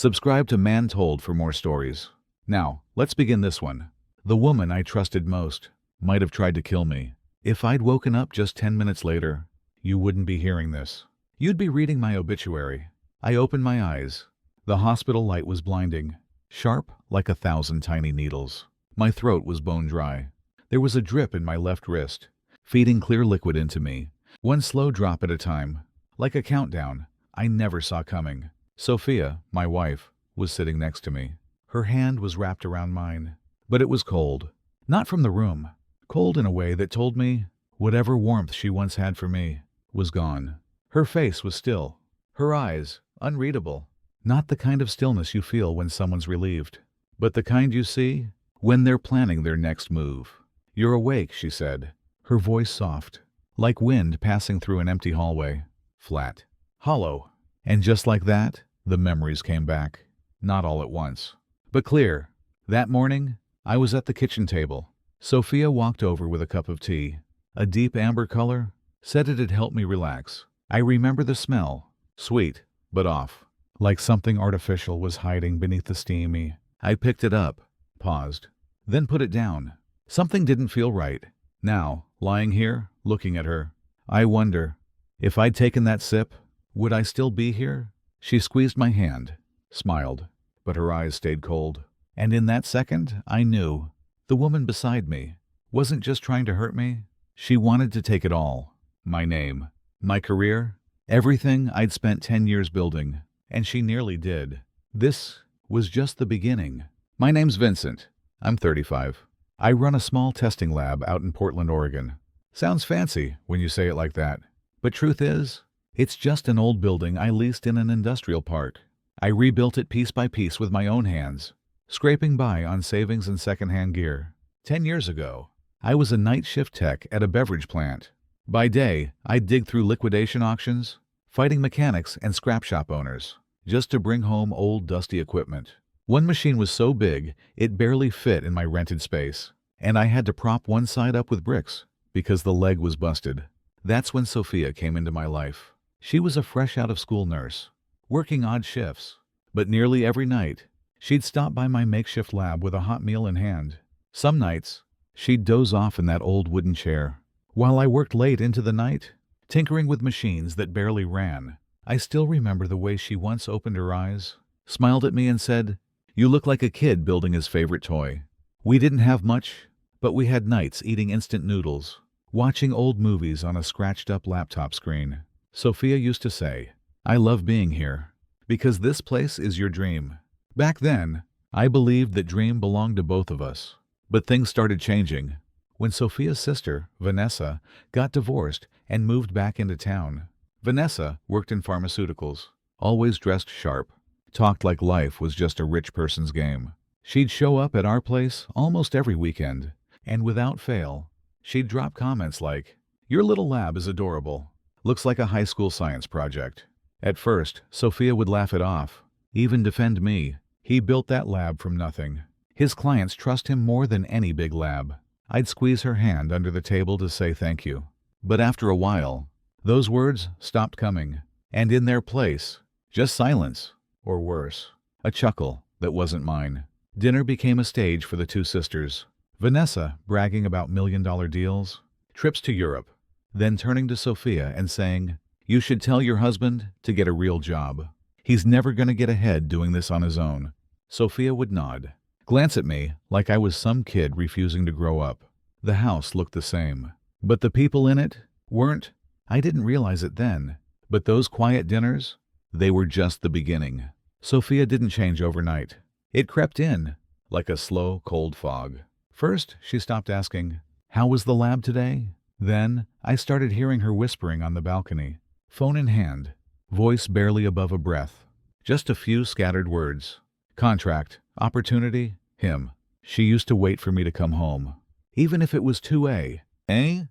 Subscribe to Man Told for more stories. Now, let's begin this one. The woman I trusted most might have tried to kill me. If I'd woken up just 10 minutes later, you wouldn't be hearing this. You'd be reading my obituary. I opened my eyes. The hospital light was blinding, sharp like 1,000 tiny needles. My throat was bone dry. There was a drip in my left wrist, feeding clear liquid into me, one slow drop at a time, like a countdown I never saw coming. Sophia, my wife, was sitting next to me. Her hand was wrapped around mine, but it was cold. Not from the room, cold in a way that told me whatever warmth she once had for me was gone. Her face was still, her eyes unreadable. Not the kind of stillness you feel when someone's relieved, but the kind you see when they're planning their next move. "You're awake," she said, her voice soft, like wind passing through an empty hallway. Flat, hollow. And just like that, the memories came back. Not all at once, but clear. That morning, I was at the kitchen table. Sophia walked over with a cup of tea, a deep amber color, said it'd help me relax. I remember the smell, sweet, but off, like something artificial was hiding beneath the steamy. I picked it up, paused, then put it down. Something didn't feel right. Now, lying here, looking at her, I wonder, if I'd taken that sip, would I still be here? She squeezed my hand, smiled, but her eyes stayed cold. And in that second, I knew the woman beside me wasn't just trying to hurt me. She wanted to take it all. My name, my career, everything I'd spent 10 years building, and she nearly did. This was just the beginning. My name's Vincent. I'm 35. I run a small testing lab out in Portland, Oregon. Sounds fancy when you say it like that, but truth is, it's just an old building I leased in an industrial park. I rebuilt it piece by piece with my own hands, scraping by on savings and secondhand gear. 10 years ago, I was a night shift tech at a beverage plant. By day, I'd dig through liquidation auctions, fighting mechanics and scrap shop owners, just to bring home old dusty equipment. One machine was so big, it barely fit in my rented space, and I had to prop one side up with bricks because the leg was busted. That's when Sophia came into my life. She was a fresh out of school nurse, working odd shifts, but nearly every night, she'd stop by my makeshift lab with a hot meal in hand. Some nights, she'd doze off in that old wooden chair, while I worked late into the night, tinkering with machines that barely ran. I still remember the way she once opened her eyes, smiled at me and said, "You look like a kid building his favorite toy." We didn't have much, but we had nights eating instant noodles, watching old movies on a scratched-up laptop screen. Sophia used to say, "I love being here, because this place is your dream." Back then, I believed that dream belonged to both of us. But things started changing when Sophia's sister, Vanessa, got divorced and moved back into town. Vanessa worked in pharmaceuticals, always dressed sharp, talked like life was just a rich person's game. She'd show up at our place almost every weekend, and without fail, she'd drop comments like, "Your little lab is adorable. Looks like a high school science project." At first, Sophia would laugh it off, even defend me. He built that lab from nothing. His clients trust him more than any big lab. I'd squeeze her hand under the table to say thank you. But after a while, those words stopped coming, and in their place, just silence, or worse, a chuckle that wasn't mine. Dinner became a stage for the two sisters. Vanessa bragging about million-dollar deals, trips to Europe, then turning to Sophia and saying, "You should tell your husband to get a real job. He's never going to get ahead doing this on his own." Sophia would nod, glance at me like I was some kid refusing to grow up. The house looked the same, but the people in it weren't. I didn't realize it then, but those quiet dinners, they were just the beginning. Sophia didn't change overnight. It crept in like a slow, cold fog. First, she stopped asking, "How was the lab today?" Then, I started hearing her whispering on the balcony, phone in hand, voice barely above a breath. Just a few scattered words. Contract, opportunity, him. She used to wait for me to come home, even if it was 2 a.m.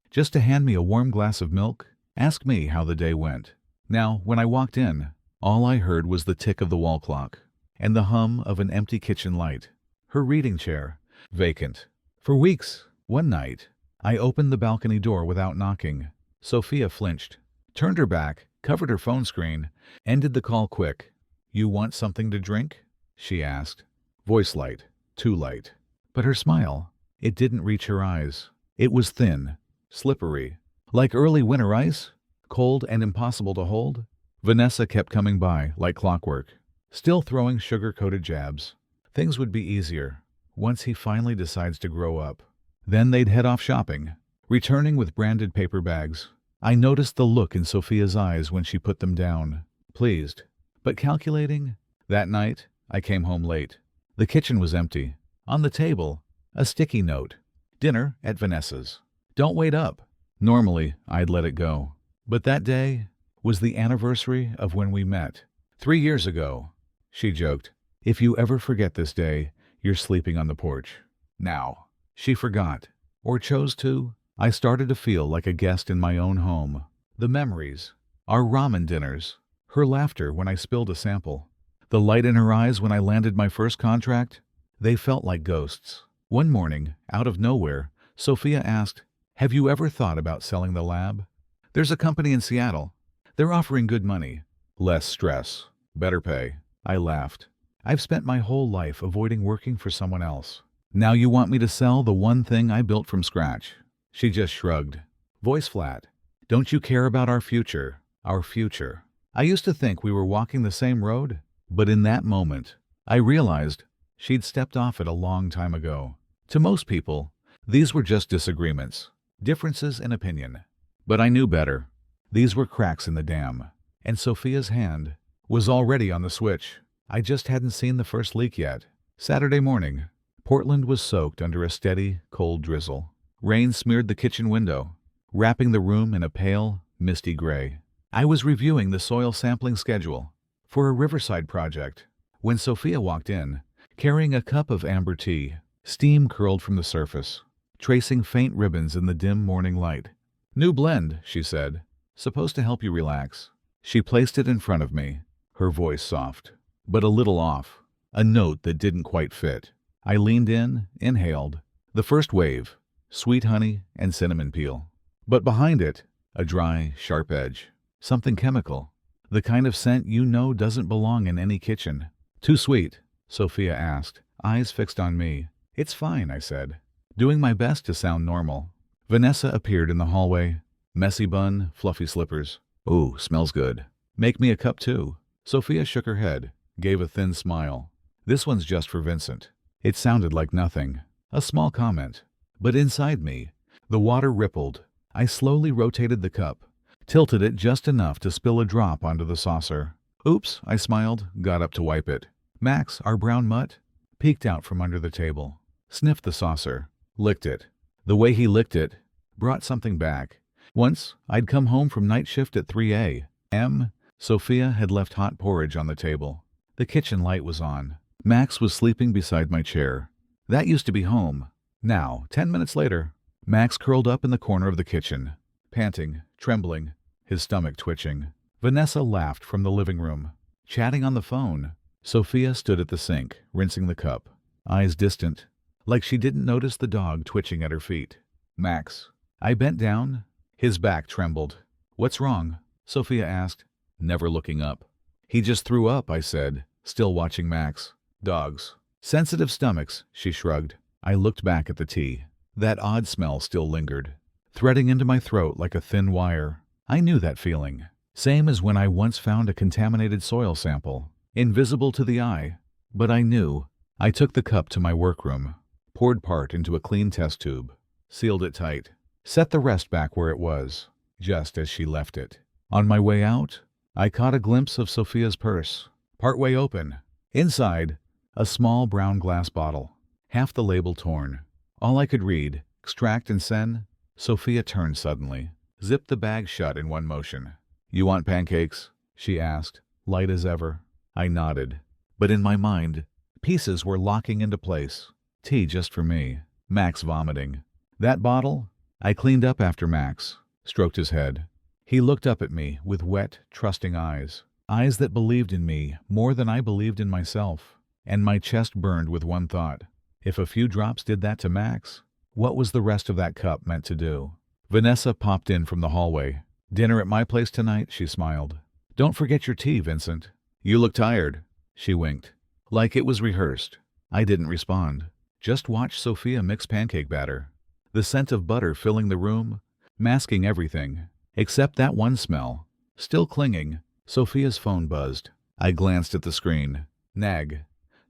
Just to hand me a warm glass of milk, ask me how the day went. Now, when I walked in, all I heard was the tick of the wall clock and the hum of an empty kitchen light. Her reading chair, vacant. For weeks, one night, I opened the balcony door without knocking. Sophia flinched, turned her back, covered her phone screen, ended the call quick. "You want something to drink?" she asked. Voice light, too light. But her smile, it didn't reach her eyes. It was thin, slippery, like early winter ice, cold and impossible to hold. Vanessa kept coming by like clockwork, still throwing sugar-coated jabs. Things would be easier once he finally decides to grow up. Then they'd head off shopping, returning with branded paper bags. I noticed the look in Sophia's eyes when she put them down, pleased, but calculating. That night, I came home late. The kitchen was empty. On the table, a sticky note. "Dinner at Vanessa's. Don't wait up." Normally, I'd let it go. But that day was the anniversary of when we met. 3 years ago, she joked. "If you ever forget this day, you're sleeping on the porch." Now, she forgot, or chose to. I started to feel like a guest in my own home. The memories, our ramen dinners, her laughter when I spilled a sample, the light in her eyes when I landed my first contract, they felt like ghosts. One morning, out of nowhere, Sophia asked, "Have you ever thought about selling the lab? There's a company in Seattle. They're offering good money. Less stress. Better pay." I laughed. "I've spent my whole life avoiding working for someone else. Now you want me to sell the one thing I built from scratch?" She just shrugged, voice flat. "Don't you care about our future? Our future?" I used to think we were walking the same road, but in that moment, I realized she'd stepped off it a long time ago. To most people, these were just disagreements, differences in opinion. But I knew better. These were cracks in the dam, and Sophia's hand was already on the switch. I just hadn't seen the first leak yet. Saturday morning, Portland was soaked under a steady, cold drizzle. Rain smeared the kitchen window, wrapping the room in a pale, misty gray. I was reviewing the soil sampling schedule for a riverside project when Sophia walked in, carrying a cup of amber tea. Steam curled from the surface, tracing faint ribbons in the dim morning light. "New blend," she said. "Supposed to help you relax." She placed it in front of me, her voice soft, but a little off, a note that didn't quite fit. I leaned in, inhaled. The first wave, sweet honey and cinnamon peel. But behind it, a dry, sharp edge. Something chemical. The kind of scent you know doesn't belong in any kitchen. "Too sweet?" Sophia asked, eyes fixed on me. "It's fine," I said, doing my best to sound normal. Vanessa appeared in the hallway. Messy bun, fluffy slippers. "Ooh, smells good. Make me a cup too." Sophia shook her head, gave a thin smile. "This one's just for Vincent." It sounded like nothing, a small comment. But inside me, the water rippled. I slowly rotated the cup, tilted it just enough to spill a drop onto the saucer. "Oops," I smiled, got up to wipe it. Max, our brown mutt, peeked out from under the table, sniffed the saucer, licked it. The way he licked it brought something back. Once, I'd come home from night shift at 3 a.m. Sophia had left hot porridge on the table. The kitchen light was on. Max was sleeping beside my chair. That used to be home. Now, 10 minutes later, Max curled up in the corner of the kitchen, panting, trembling, his stomach twitching. Vanessa laughed from the living room, chatting on the phone. Sophia stood at the sink, rinsing the cup, eyes distant, like she didn't notice the dog twitching at her feet. "Max." I bent down. His back trembled. "What's wrong?" Sophia asked, never looking up. "He just threw up," I said, still watching Max. "Dogs. Sensitive stomachs," she shrugged. I looked back at the tea. That odd smell still lingered, threading into my throat like a thin wire. I knew that feeling. Same as when I once found a contaminated soil sample, invisible to the eye. But I knew. I took the cup to my workroom, poured part into a clean test tube, sealed it tight, set the rest back where it was, just as she left it. On my way out, I caught a glimpse of Sophia's purse, partway open. Inside, a small brown glass bottle, half the label torn. All I could read, extract and sen. Sophia turned suddenly, zipped the bag shut in one motion. "You want pancakes?" she asked, light as ever. I nodded. But in my mind, pieces were locking into place. Tea just for me. Max vomiting. That bottle? I cleaned up after Max, stroked his head. He looked up at me with wet, trusting eyes. Eyes that believed in me more than I believed in myself. And my chest burned with one thought. If a few drops did that to Max, what was the rest of that cup meant to do? Vanessa popped in from the hallway. "Dinner at my place tonight," she smiled. "Don't forget your tea, Vincent." "You look tired," she winked. Like it was rehearsed. I didn't respond. Just watched Sophia mix pancake batter. The scent of butter filling the room, masking everything, except that one smell. Still clinging, Sophia's phone buzzed. I glanced at the screen. NAG,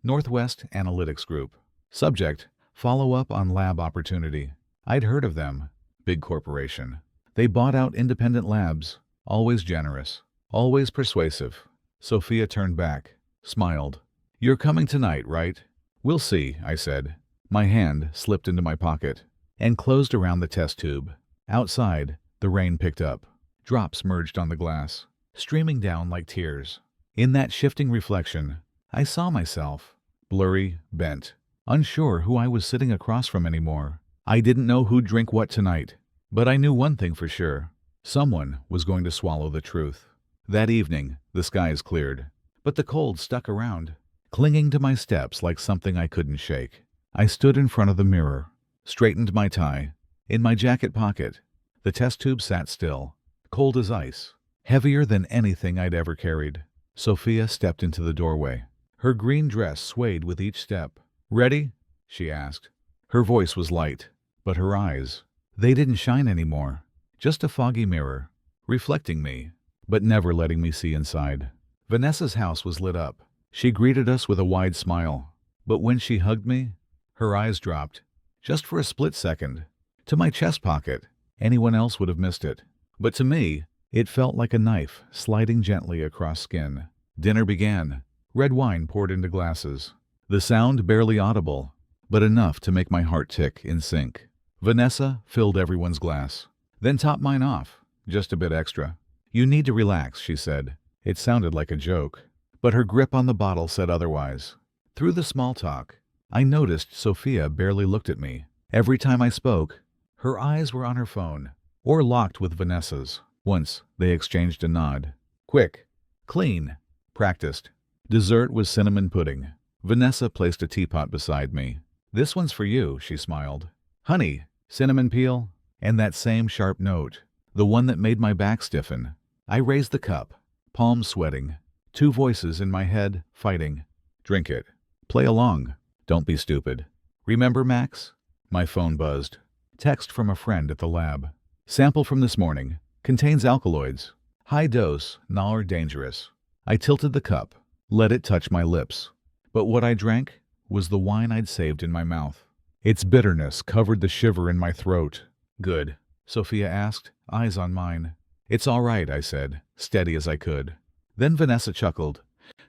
Northwest Analytics Group. Subject, follow-up on lab opportunity. I'd heard of them. Big corporation. They bought out independent labs. Always generous. Always persuasive. Sophia turned back, smiled. "You're coming tonight, right?" "We'll see," I said. My hand slipped into my pocket and closed around the test tube. Outside, the rain picked up. Drops merged on the glass, streaming down like tears. In that shifting reflection, I saw myself, blurry, bent, unsure who I was sitting across from anymore. I didn't know who'd drink what tonight, but I knew one thing for sure. Someone was going to swallow the truth. That evening, the skies cleared, but the cold stuck around, clinging to my steps like something I couldn't shake. I stood in front of the mirror, straightened my tie. In my jacket pocket, the test tube sat still, cold as ice, heavier than anything I'd ever carried. Sophia stepped into the doorway. Her green dress swayed with each step. "Ready?" she asked. Her voice was light, but her eyes, they didn't shine anymore. Just a foggy mirror, reflecting me, but never letting me see inside. Vanessa's house was lit up. She greeted us with a wide smile. But when she hugged me, her eyes dropped, just for a split second, to my chest pocket. Anyone else would have missed it. But to me, it felt like a knife sliding gently across skin. Dinner began. Red wine poured into glasses. The sound barely audible, but enough to make my heart tick in sync. Vanessa filled everyone's glass, then topped mine off, just a bit extra. "You need to relax," she said. It sounded like a joke, but her grip on the bottle said otherwise. Through the small talk, I noticed Sophia barely looked at me. Every time I spoke, her eyes were on her phone, or locked with Vanessa's. Once, they exchanged a nod. "Quick, clean," practiced. Dessert was cinnamon pudding. Vanessa placed a teapot beside me. "This one's for you," she smiled. "Honey, cinnamon peel, and that same sharp note, the one that made my back stiffen." I raised the cup, palms sweating, two voices in my head fighting. "Drink it. Play along. Don't be stupid. Remember, Max?" My phone buzzed. Text from a friend at the lab. "Sample from this morning. Contains alkaloids. High dose, NAR dangerous." I tilted the cup, let it touch my lips. But what I drank was the wine I'd saved in my mouth. Its bitterness covered the shiver in my throat. "Good?" Sophia asked, eyes on mine. "It's all right," I said, steady as I could. Then Vanessa chuckled,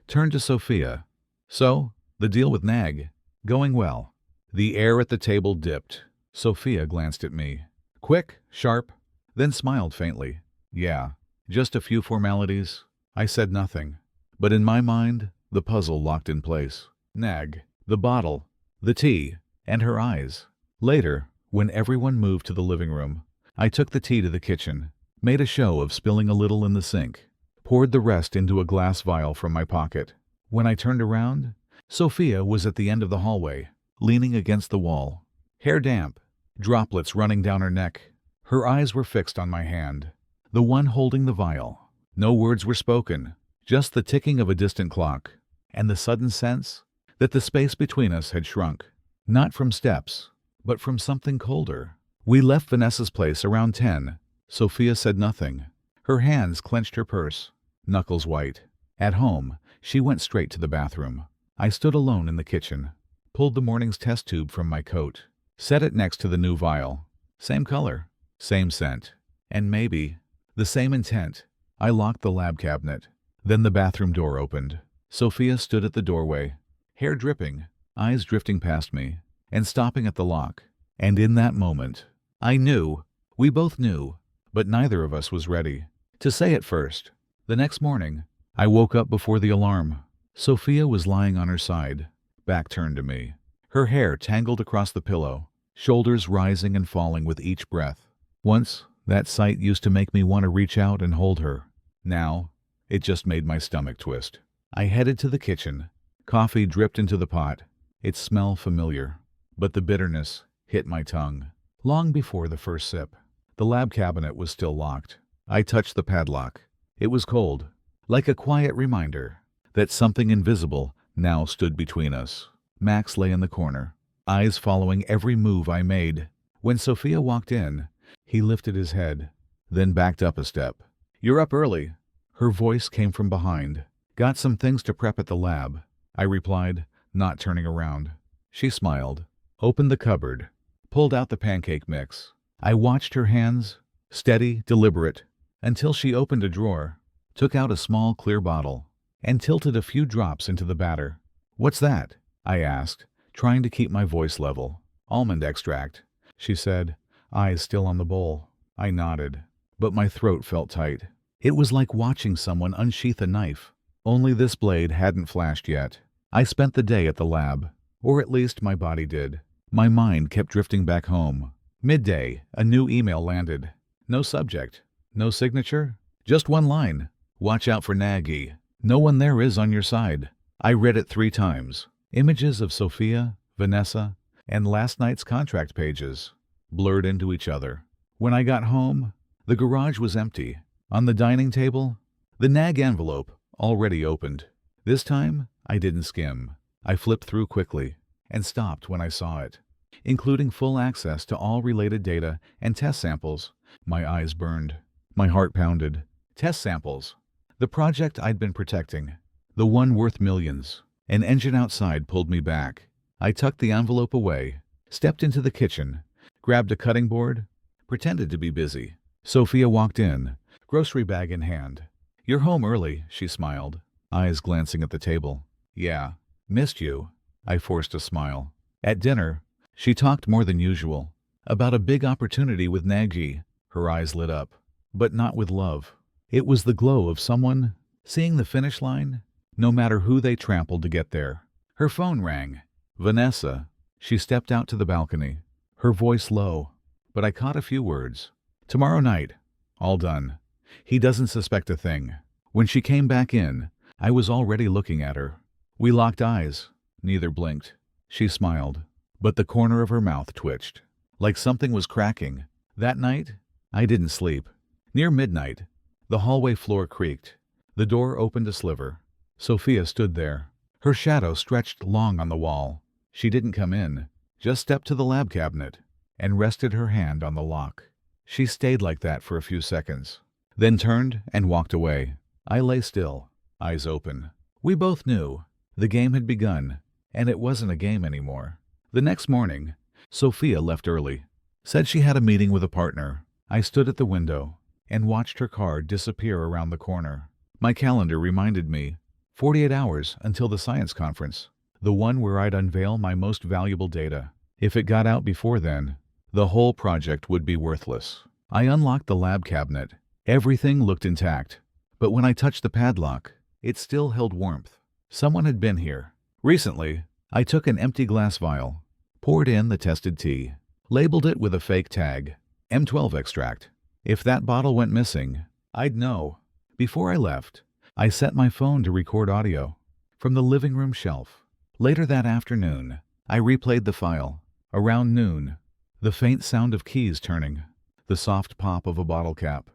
turned to Sophia. "So, the deal with NAG? Going well?" The air at the table dipped. Sophia glanced at me. Quick, sharp, then smiled faintly. "Yeah, just a few formalities." I said nothing, but in my mind, the puzzle locked in place. NAG, the bottle, the tea, and her eyes. Later, when everyone moved to the living room, I took the tea to the kitchen, made a show of spilling a little in the sink, poured the rest into a glass vial from my pocket. When I turned around, Sophia was at the end of the hallway, leaning against the wall, hair damp, droplets running down her neck. Her eyes were fixed on my hand, the one holding the vial. No words were spoken, just the ticking of a distant clock, and the sudden sense that the space between us had shrunk, not from steps, but from something colder. We left Vanessa's place around 10. Sophia said nothing. Her hands clenched her purse, knuckles white. At home, she went straight to the bathroom. I stood alone in the kitchen, pulled the morning's test tube from my coat, set it next to the new vial. Same color, same scent, and maybe the same intent. I locked the lab cabinet. Then the bathroom door opened. Sophia stood at the doorway, hair dripping, eyes drifting past me, and stopping at the lock. And in that moment, I knew, we both knew, but neither of us was ready to say it first. The next morning, I woke up before the alarm. Sophia was lying on her side, back turned to me, her hair tangled across the pillow, shoulders rising and falling with each breath. Once, that sight used to make me want to reach out and hold her. Now, it just made my stomach twist. I headed to the kitchen. Coffee dripped into the pot. It smelled familiar, but the bitterness hit my tongue. Long before the first sip, the lab cabinet was still locked. I touched the padlock. It was cold, like a quiet reminder that something invisible now stood between us. Max lay in the corner, eyes following every move I made. When Sophia walked in, he lifted his head, then backed up a step. "You're up early." Her voice came from behind. "Got some things to prep at the lab," I replied, not turning around. She smiled, opened the cupboard, pulled out the pancake mix. I watched her hands, steady, deliberate, until she opened a drawer, took out a small clear bottle, and tilted a few drops into the batter. "What's that?" I asked, trying to keep my voice level. "Almond extract," she said, eyes still on the bowl. I nodded, but my throat felt tight. It was like watching someone unsheath a knife. Only this blade hadn't flashed yet. I spent the day at the lab, or at least my body did. My mind kept drifting back home. Midday, a new email landed. No subject, no signature, just one line. "Watch out for Nagy. No one there is on your side." I read it 3 times. Images of Sophia, Vanessa, and last night's contract pages blurred into each other. When I got home, the garage was empty. On the dining table, the Nag envelope already opened. This time, I didn't skim. I flipped through quickly and stopped when I saw it, including full access to all related data and test samples. My eyes burned. My heart pounded. Test samples. The project I'd been protecting. The one worth millions. An engine outside pulled me back. I tucked the envelope away, stepped into the kitchen, grabbed a cutting board, pretended to be busy. Sophia walked in, grocery bag in hand. "You're home early," she smiled, eyes glancing at the table. "Yeah, missed you." I forced a smile. At dinner, she talked more than usual, about a big opportunity with Nagy. Her eyes lit up, but not with love. It was the glow of someone seeing the finish line, no matter who they trampled to get there. Her phone rang. "Vanessa." She stepped out to the balcony, her voice low, but I caught a few words. "Tomorrow night. All done. He doesn't suspect a thing." When she came back in, I was already looking at her. We locked eyes. Neither blinked. She smiled, but the corner of her mouth twitched, like something was cracking. That night, I didn't sleep. Near midnight, the hallway floor creaked. The door opened a sliver. Sophia stood there. Her shadow stretched long on the wall. She didn't come in, just stepped to the lab cabinet and rested her hand on the lock. She stayed like that for a few seconds, then turned and walked away. I lay still, eyes open. We both knew the game had begun, and it wasn't a game anymore. The next morning, Sophia left early, said she had a meeting with a partner. I stood at the window and watched her car disappear around the corner. My calendar reminded me 48 hours until the science conference, the one where I'd unveil my most valuable data. If it got out before then, the whole project would be worthless. I unlocked the lab cabinet. Everything looked intact, but when I touched the padlock, it still held warmth. Someone had been here. Recently, I took an empty glass vial, poured in the tested tea, labeled it with a fake tag, M12 extract. If that bottle went missing, I'd know. Before I left, I set my phone to record audio from the living room shelf. Later that afternoon, I replayed the file. Around noon, the faint sound of keys turning, the soft pop of a bottle cap.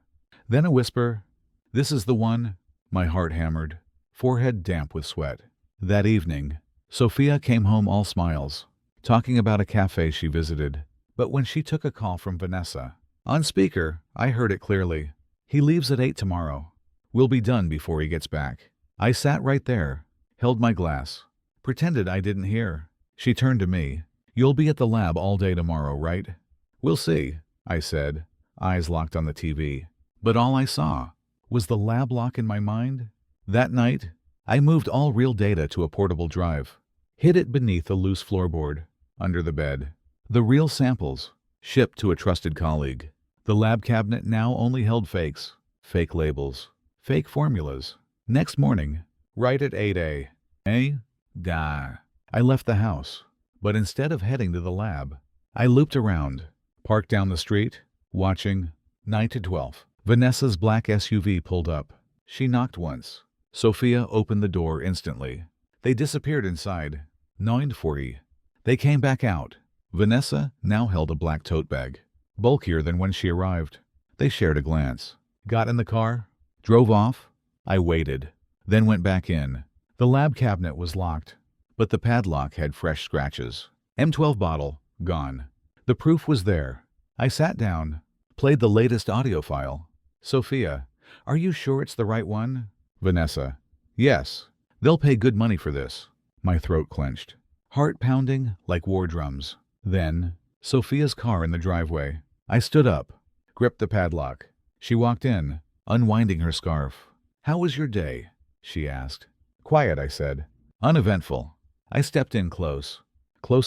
Then a whisper, "This is the one." My heart hammered, forehead damp with sweat. That evening, Sophia came home all smiles, talking about a cafe she visited. But when she took a call from Vanessa, on speaker, I heard it clearly. "He leaves at 8 tomorrow. We'll be done before he gets back." I sat right there, held my glass, pretended I didn't hear. She turned to me. "You'll be at the lab all day tomorrow, right?" "We'll see," I said, eyes locked on the TV. But all I saw was the lab lock in my mind. That night, I moved all real data to a portable drive, hid it beneath a loose floorboard, under the bed. The real samples, shipped to a trusted colleague. The lab cabinet now only held fakes, fake labels, fake formulas. Next morning, right at 8 a.m., I left the house. But instead of heading to the lab, I looped around, parked down the street, watching 9 to 12. Vanessa's black SUV pulled up. She knocked once. Sophia opened the door instantly. They disappeared inside. 9:40. They came back out. Vanessa now held a black tote bag, bulkier than when she arrived. They shared a glance, got in the car, drove off. I waited, then went back in. The lab cabinet was locked, but the padlock had fresh scratches. M12 bottle, gone. The proof was there. I sat down, played the latest audio file. Sophia, are you sure it's the right one? Vanessa, yes. They'll pay good money for this. My throat clenched. Heart pounding like war drums. Then, Sophia's car in the driveway. I stood up, gripped the padlock. She walked in, unwinding her scarf. How was your day? She asked. Quiet, I said. Uneventful. I stepped in close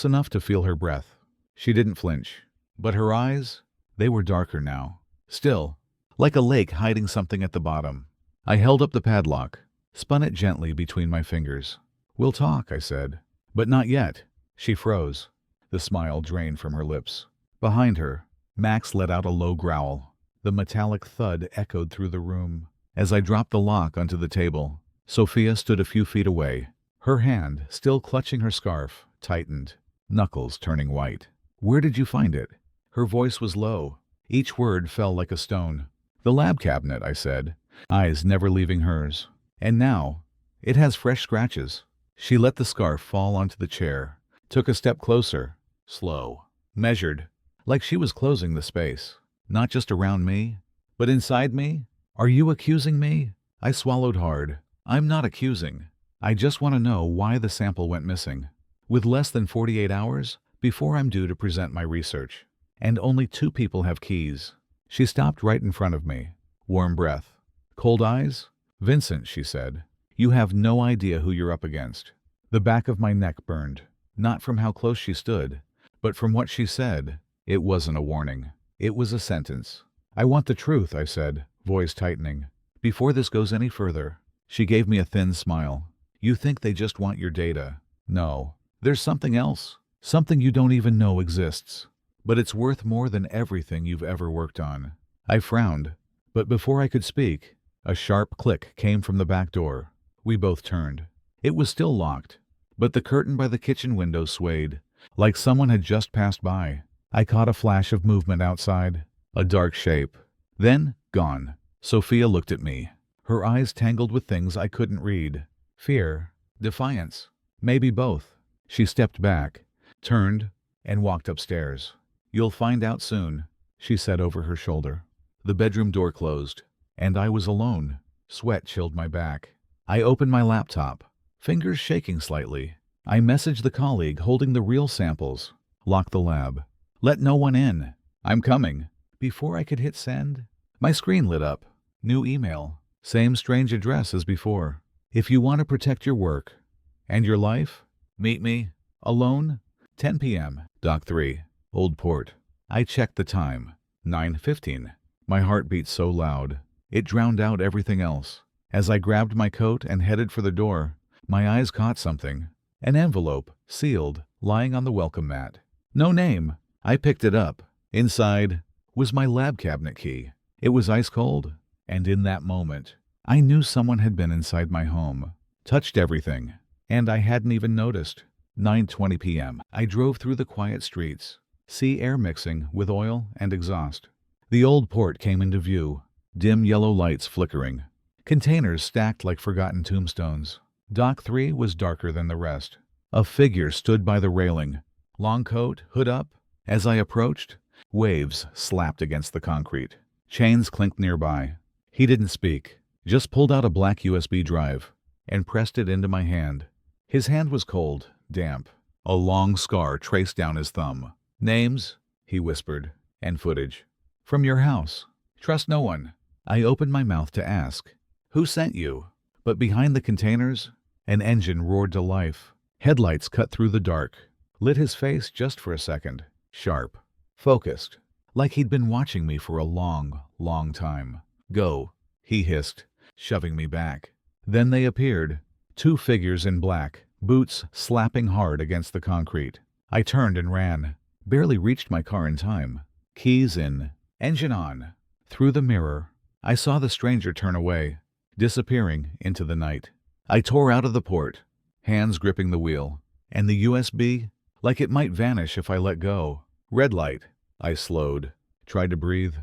enough to feel her breath. She didn't flinch, but her eyes, they were darker now. Still, like a lake hiding something at the bottom. I held up the padlock, spun it gently between my fingers. We'll talk, I said. But not yet. She froze. The smile drained from her lips. Behind her, Max let out a low growl. The metallic thud echoed through the room. As I dropped the lock onto the table, Sophia stood a few feet away. Her hand, still clutching her scarf, tightened, knuckles turning white. Where did you find it? Her voice was low. Each word fell like a stone. The lab cabinet, I said, eyes never leaving hers. And now, it has fresh scratches. She let the scarf fall onto the chair, took a step closer, slow, measured, like she was closing the space. Not just around me, but inside me. Are you accusing me? I swallowed hard. I'm not accusing. I just want to know why the sample went missing. With less than 48 hours before I'm due to present my research. And only 2 people have keys. She stopped right in front of me. Warm breath. Cold eyes? Vincent, she said. You have no idea who you're up against. The back of my neck burned. Not from how close she stood, but from what she said. It wasn't a warning. It was a sentence. I want the truth, I said, voice tightening. Before this goes any further. She gave me a thin smile. You think they just want your data. No. There's something else. Something you don't even know exists. But it's worth more than everything you've ever worked on. I frowned. But before I could speak, a sharp click came from the back door. We both turned. It was still locked, but the curtain by the kitchen window swayed, like someone had just passed by. I caught a flash of movement outside, a dark shape. Then, gone. Sophia looked at me, her eyes tangled with things I couldn't read. Fear, defiance, maybe both. She stepped back, turned, and walked upstairs. You'll find out soon, she said over her shoulder. The bedroom door closed, and I was alone. Sweat chilled my back. I opened my laptop, fingers shaking slightly. I messaged the colleague holding the real samples. Lock the lab. Let no one in. I'm coming. Before I could hit send, my screen lit up. New email. Same strange address as before. If you want to protect your work and your life, meet me, alone, 10 p.m. Dock 3, Old Port. I checked the time. 9:15. My heart beat so loud, it drowned out everything else. As I grabbed my coat and headed for the door, my eyes caught something. An envelope, sealed, lying on the welcome mat. No name. I picked it up. Inside was my lab cabinet key. It was ice cold, and in that moment, I knew someone had been inside my home, touched everything, and I hadn't even noticed. 9:20 p.m. I drove through the quiet streets, sea air mixing with oil and exhaust. The old port came into view, dim yellow lights flickering. Containers stacked like forgotten tombstones. Dock 3 was darker than the rest. A figure stood by the railing, long coat, hood up. As I approached, waves slapped against the concrete. Chains clinked nearby. He didn't speak, just pulled out a black USB drive and pressed it into my hand. His hand was cold, damp. A long scar traced down his thumb. Names, he whispered, and footage. From your house. Trust no one. I opened my mouth to ask, who sent you? But behind the containers, an engine roared to life. Headlights cut through the dark, lit his face just for a second. Sharp, focused, like he'd been watching me for a long, long time. Go, he hissed, shoving me back. Then they appeared, 2 figures in black, boots slapping hard against the concrete. I turned and ran, barely reached my car in time. Keys in, engine on. Through the mirror, I saw the stranger turn away, disappearing into the night. I tore out of the port, hands gripping the wheel, and the USB, like it might vanish if I let go. Red light. I slowed, tried to breathe.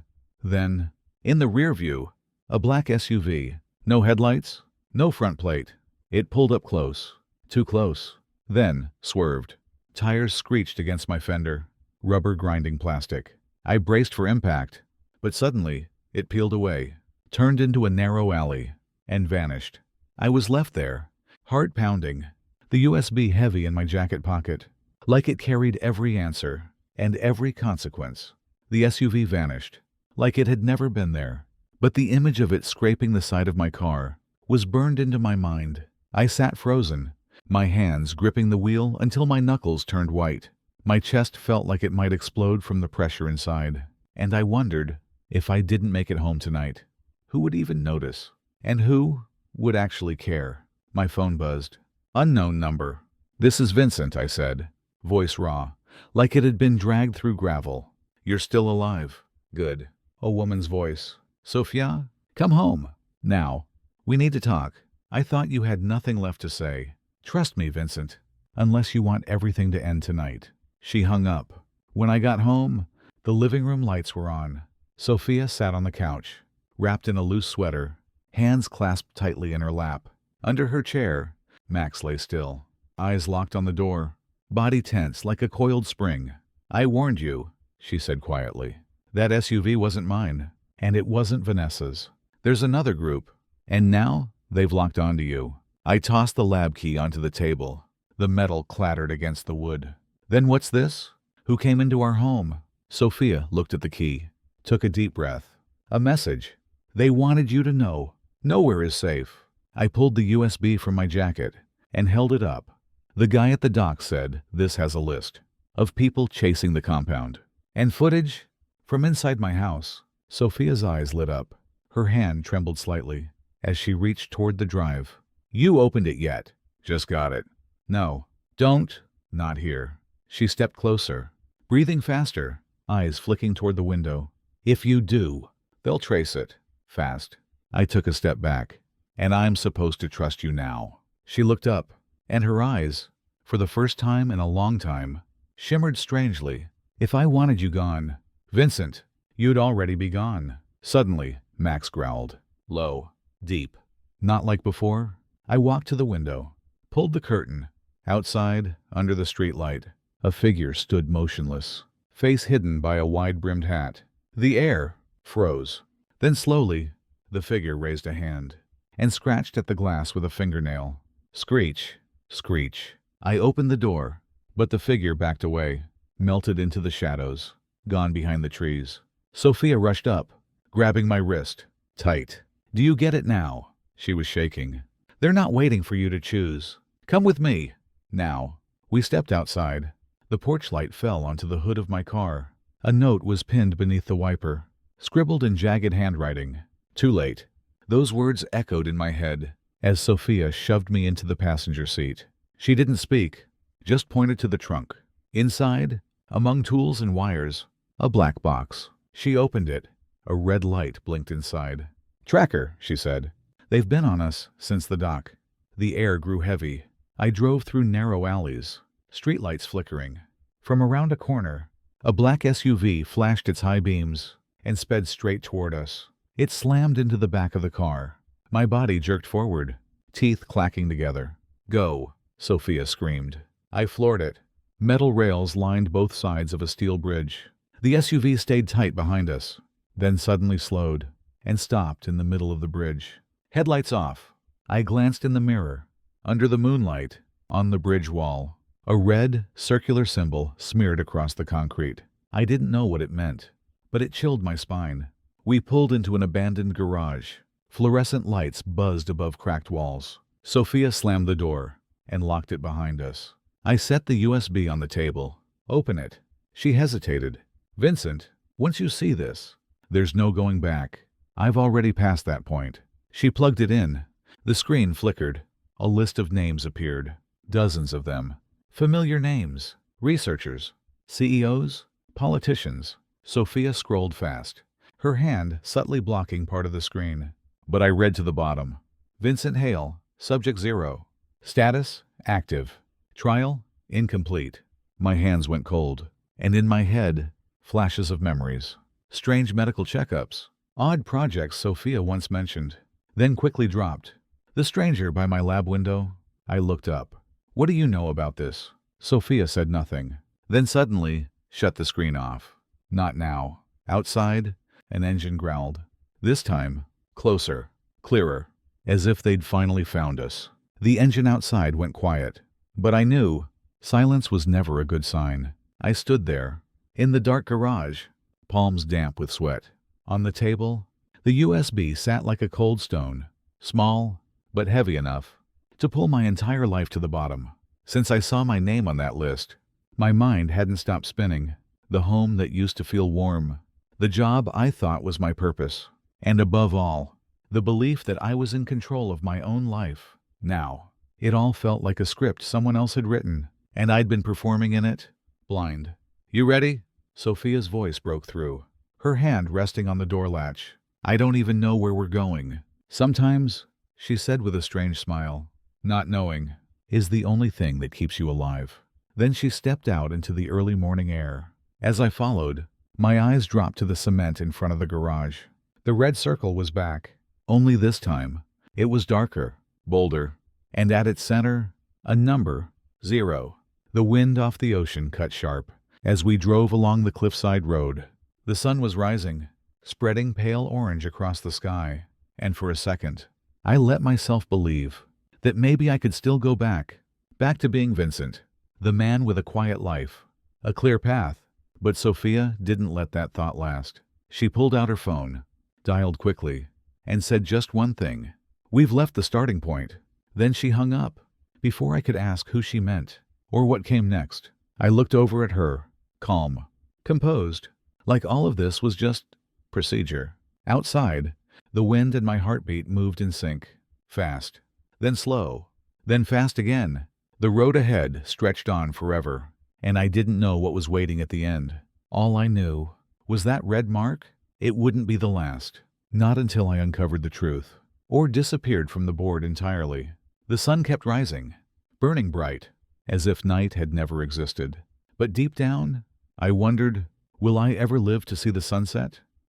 Then, in the rear view, a black SUV. No headlights, no front plate, It pulled up close. Too close. Then swerved. Tires screeched against my fender. Rubber grinding plastic. I braced for impact, but suddenly it peeled away, turned into a narrow alley, and vanished. I was left there, heart pounding, the USB heavy in my jacket pocket, like it carried every answer and every consequence. The SUV vanished, like it had never been there, but the image of it scraping the side of my car was burned into my mind. I sat frozen, my hands gripping the wheel until my knuckles turned white. My chest felt like it might explode from the pressure inside, and I wondered, if I didn't make it home tonight, who would even notice? And who would actually care? My phone buzzed. Unknown number. "This is Vincent," I said, voice raw, like it had been dragged through gravel. "You're still alive." "Good." A woman's voice. "Sophia, come home. Now. We need to talk. I thought you had nothing left to say. Trust me, Vincent, unless you want everything to end tonight." She hung up. When I got home, the living room lights were on. Sophia sat on the couch, wrapped in a loose sweater, hands clasped tightly in her lap. Under her chair, Max lay still, eyes locked on the door, body tense like a coiled spring. "I warned you," she said quietly. "That SUV wasn't mine, and it wasn't Vanessa's. There's another group, and now they've locked onto you." I tossed the lab key onto the table. The metal clattered against the wood. "Then what's this? Who came into our home?" Sophia looked at the key, took a deep breath. "A message. They wanted you to know. Nowhere is safe." I pulled the USB from my jacket and held it up. The guy at the dock said, "This has a list of people chasing the compound. And footage from inside my house." Sophia's eyes lit up. Her hand trembled slightly as she reached toward the drive. "You opened it yet?" "Just got it." "No. Don't. Not here." She stepped closer, breathing faster, eyes flicking toward the window. "If you do, they'll trace it. Fast." I took a step back. "And I'm supposed to trust you now." She looked up, and her eyes, for the first time in a long time, shimmered strangely. "If I wanted you gone, Vincent, you'd already be gone." Suddenly, Max growled. Low, deep. Not like before. I walked to the window, pulled the curtain. Outside, under the streetlight, a figure stood motionless, face hidden by a wide-brimmed hat. The air froze. Then slowly, the figure raised a hand and scratched at the glass with a fingernail. Screech, screech. I opened the door, but the figure backed away, melted into the shadows, gone behind the trees. Sophia rushed up, grabbing my wrist, tight. "Do you get it now?" She was shaking. "They're not waiting for you to choose. Come with me." Now. We stepped outside. The porch light fell onto the hood of my car. A note was pinned beneath the wiper, scribbled in jagged handwriting. "Too late." Those words echoed in my head as Sophia shoved me into the passenger seat. She didn't speak, just pointed to the trunk. Inside, among tools and wires, a black box. She opened it. A red light blinked inside. "Tracker," she said. "They've been on us since the dock." The air grew heavy. I drove through narrow alleys, streetlights flickering. From around a corner, a black SUV flashed its high beams and sped straight toward us. It slammed into the back of the car. My body jerked forward, teeth clacking together. "Go," Sophia screamed. I floored it. Metal rails lined both sides of a steel bridge. The SUV stayed tight behind us, then suddenly slowed and stopped in the middle of the bridge. Headlights off. I glanced in the mirror. Under the moonlight, on the bridge wall, a red, circular symbol smeared across the concrete. I didn't know what it meant, but it chilled my spine. We pulled into an abandoned garage. Fluorescent lights buzzed above cracked walls. Sophia slammed the door and locked it behind us. I set the USB on the table. "Open it." She hesitated. "Vincent, once you see this, there's no going back. I've already passed that point." She plugged it in. The screen flickered. A list of names appeared. Dozens of them. Familiar names. Researchers. CEOs. Politicians. Sophia scrolled fast, her hand subtly blocking part of the screen. But I read to the bottom. Vincent Hale, subject 0. Status, active. Trial, incomplete. My hands went cold, and in my head, flashes of memories. Strange medical checkups. Odd projects Sophia once mentioned, then quickly dropped. The stranger by my lab window? I looked up. What do you know about this? Sophia said nothing. Then suddenly, shut the screen off. Not now. Outside, an engine growled. This time, closer, clearer, as if they'd finally found us. The engine outside went quiet. But I knew silence was never a good sign. I stood there, in the dark garage, palms damp with sweat. On the table, the USB sat like a cold stone, small, but heavy enough to pull my entire life to the bottom. Since I saw my name on that list, my mind hadn't stopped spinning. The home that used to feel warm, the job I thought was my purpose, and above all, the belief that I was in control of my own life. Now, it all felt like a script someone else had written, and I'd been performing in it, blind. You ready? Sophia's voice broke through, her hand resting on the door latch. I don't even know where we're going. Sometimes, she said with a strange smile, not knowing is the only thing that keeps you alive. Then she stepped out into the early morning air. As I followed, my eyes dropped to the cement in front of the garage. The red circle was back, only this time, it was darker, bolder, and at its center, a number, 0. The wind off the ocean cut sharp as we drove along the cliffside road. The sun was rising, spreading pale orange across the sky, and for a second, I let myself believe that maybe I could still go back to being Vincent, the man with a quiet life, a clear path. But Sophia didn't let that thought last. She pulled out her phone, dialed quickly, and said just one thing. We've left the starting point. Then she hung up, before I could ask who she meant, or what came next. I looked over at her, calm, composed, like all of this was just procedure. Outside, the wind and my heartbeat moved in sync, fast, then slow, then fast again. The road ahead stretched on forever, and I didn't know what was waiting at the end. All I knew was that red mark, it wouldn't be the last. Not until I uncovered the truth, or disappeared from the board entirely. The sun kept rising, burning bright, as if night had never existed. But deep down, I wondered, will I ever live to see the sunset?